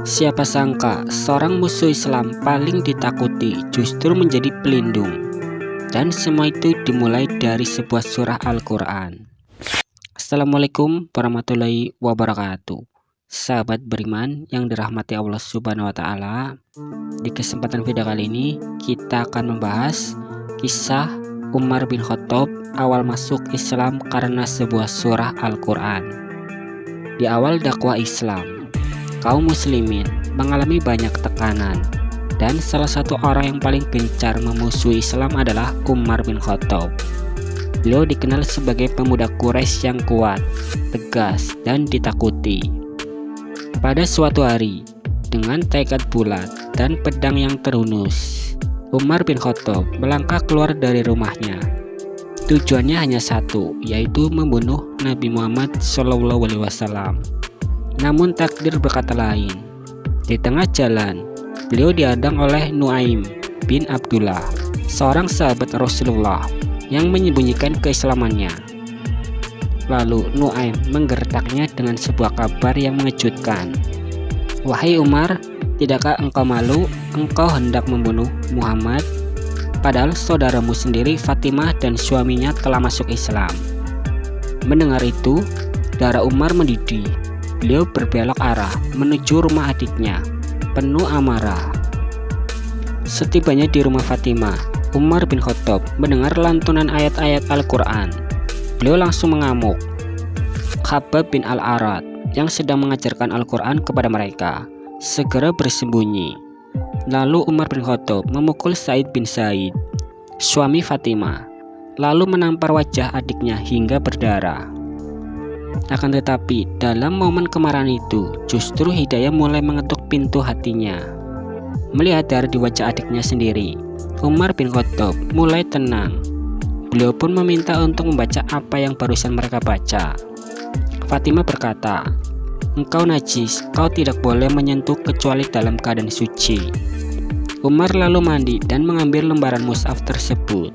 Siapa sangka seorang musuh Islam paling ditakuti justru menjadi pelindung. Dan semua itu dimulai dari sebuah surah Al-Quran. Assalamualaikum warahmatullahi wabarakatuh. Sahabat beriman yang dirahmati Allah Subhanahu wa Ta'ala, di kesempatan video kali ini kita akan membahas kisah Umar bin Khattab awal masuk Islam karena sebuah surah Al-Quran. Di awal dakwah Islam, kaum muslimin mengalami banyak tekanan, dan salah satu orang yang paling gencar memusuhi Islam adalah Umar bin Khattab. Beliau dikenal sebagai pemuda Quraisy yang kuat, tegas, dan ditakuti. Pada suatu hari, dengan tekad bulat dan pedang yang terhunus, Umar bin Khattab melangkah keluar dari rumahnya. Tujuannya hanya satu, yaitu membunuh Nabi Muhammad SAW. Namun takdir berkata lain. Di tengah jalan, beliau dihadang oleh Nuaim bin Abdullah, seorang sahabat Rasulullah yang menyembunyikan keislamannya. Lalu Nuaim menggertaknya dengan sebuah kabar yang mengejutkan. "Wahai Umar, tidakkah engkau malu? Engkau hendak membunuh Muhammad, padahal saudaramu sendiri Fatimah dan suaminya telah masuk Islam." Mendengar itu, darah Umar mendidih. Beliau berbelok arah menuju rumah adiknya, penuh amarah. Setibanya di rumah Fatimah, Umar bin Khattab mendengar lantunan ayat-ayat Al-Quran. Beliau langsung mengamuk. Khabbab bin Al-Arat yang sedang mengajarkan Al-Quran kepada mereka segera bersembunyi. Lalu Umar bin Khattab memukul Said bin Zaid, suami Fatimah, lalu menampar wajah adiknya hingga berdarah. Akan tetapi dalam momen kemarahan itu, justru hidayah mulai mengetuk pintu hatinya. Melihat darah di wajah adiknya sendiri, Umar bin Khattab mulai tenang. Beliau pun meminta untuk membaca apa yang barusan mereka baca. Fatimah berkata, "Engkau najis, kau tidak boleh menyentuh kecuali dalam keadaan suci." Umar lalu mandi dan mengambil lembaran mushaf tersebut.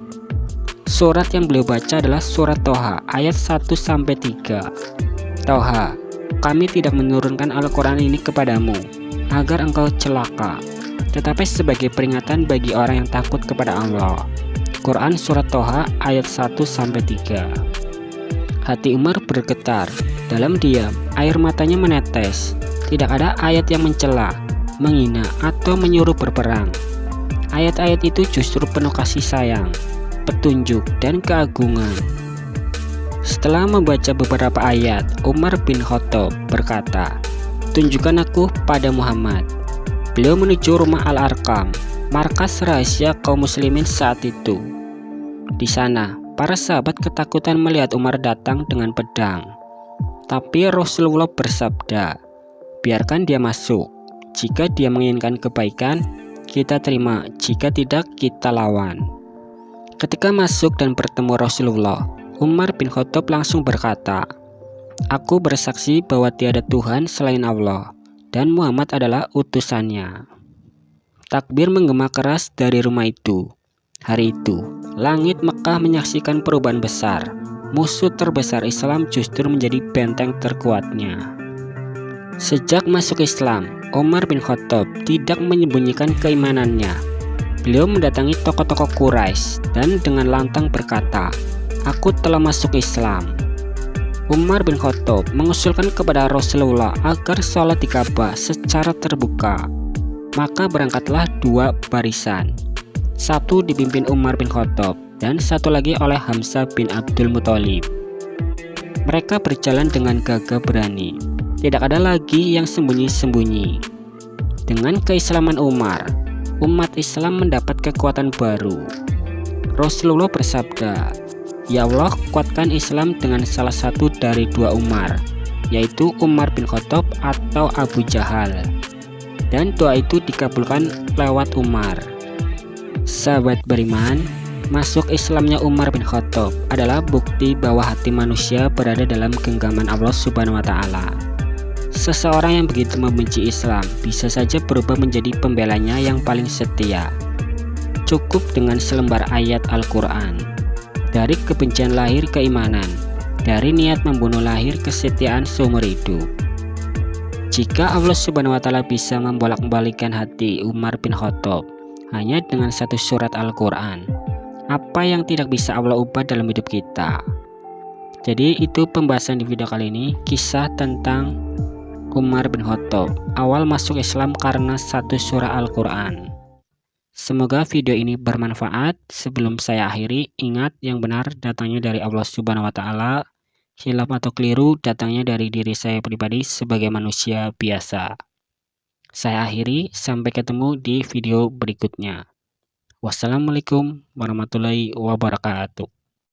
Surat yang beliau baca adalah surat Toha ayat 1-3. "Toha, kami tidak menurunkan Al-Quran ini kepadamu agar engkau celaka, tetapi sebagai peringatan bagi orang yang takut kepada Allah." Quran Surat Toha ayat 1-3. Hati Umar bergetar. Dalam diam, air matanya menetes. Tidak ada ayat yang mencela, menghina, atau menyuruh berperang. Ayat-ayat itu justru penuh kasih sayang, petunjuk, dan keagungan. Setelah membaca beberapa ayat, Umar bin Khattab berkata, "Tunjukkan aku pada Muhammad." Beliau menuju rumah Al-Arqam, markas rahasia kaum muslimin saat itu. Di sana, para sahabat ketakutan melihat Umar datang dengan pedang. Tapi Rasulullah bersabda, "Biarkan dia masuk. Jika dia menginginkan kebaikan, kita terima. Jika tidak, kita lawan." Ketika masuk dan bertemu Rasulullah, Umar bin Khattab langsung berkata, "Aku bersaksi bahwa tiada Tuhan selain Allah, dan Muhammad adalah utusannya." Takbir menggema keras dari rumah itu. Hari itu, langit Mekah menyaksikan perubahan besar. Musuh terbesar Islam justru menjadi benteng terkuatnya. Sejak masuk Islam, Umar bin Khattab tidak menyembunyikan keimanannya. Beliau mendatangi tokoh-tokoh Quraisy dan dengan lantang berkata, "Aku telah masuk Islam." Umar bin Khattab mengusulkan kepada Rasulullah agar sholat di Ka'bah secara terbuka. Maka berangkatlah dua barisan. Satu dipimpin Umar bin Khattab dan satu lagi oleh Hamzah bin Abdul Muthalib. Mereka berjalan dengan gagah berani. Tidak ada lagi yang sembunyi-sembunyi. Dengan keislaman Umar, umat Islam mendapat kekuatan baru. Rasulullah bersabda, "Ya Allah, kuatkan Islam dengan salah satu dari dua Umar, yaitu Umar bin Khattab atau Abu Jahal." Dan doa itu dikabulkan lewat Umar. Sahabat beriman, masuk Islamnya Umar bin Khattab adalah bukti bahwa hati manusia berada dalam genggaman Allah Subhanahu wa Ta'ala. Seseorang yang begitu membenci Islam bisa saja berubah menjadi pembelanya yang paling setia. Cukup dengan selembar ayat Al-Quran. Dari kebencian lahir keimanan, dari niat membunuh lahir kesetiaan seumur hidup. Jika Allah Subhanahu wa Ta'ala bisa membolak-balikan hati Umar bin Khattab hanya dengan satu surat Al-Quran, apa yang tidak bisa Allah ubah dalam hidup kita? Jadi itu pembahasan di video kali ini, kisah tentang Umar bin Khattab awal masuk Islam karena satu surah Al-Quran. Semoga video ini bermanfaat. Sebelum saya akhiri, ingat yang benar datangnya dari Allah Subhanahu wa Ta'ala, khilaf atau keliru datangnya dari diri saya pribadi sebagai manusia biasa. Saya akhiri, sampai ketemu di video berikutnya. Wassalamualaikum warahmatullahi wabarakatuh.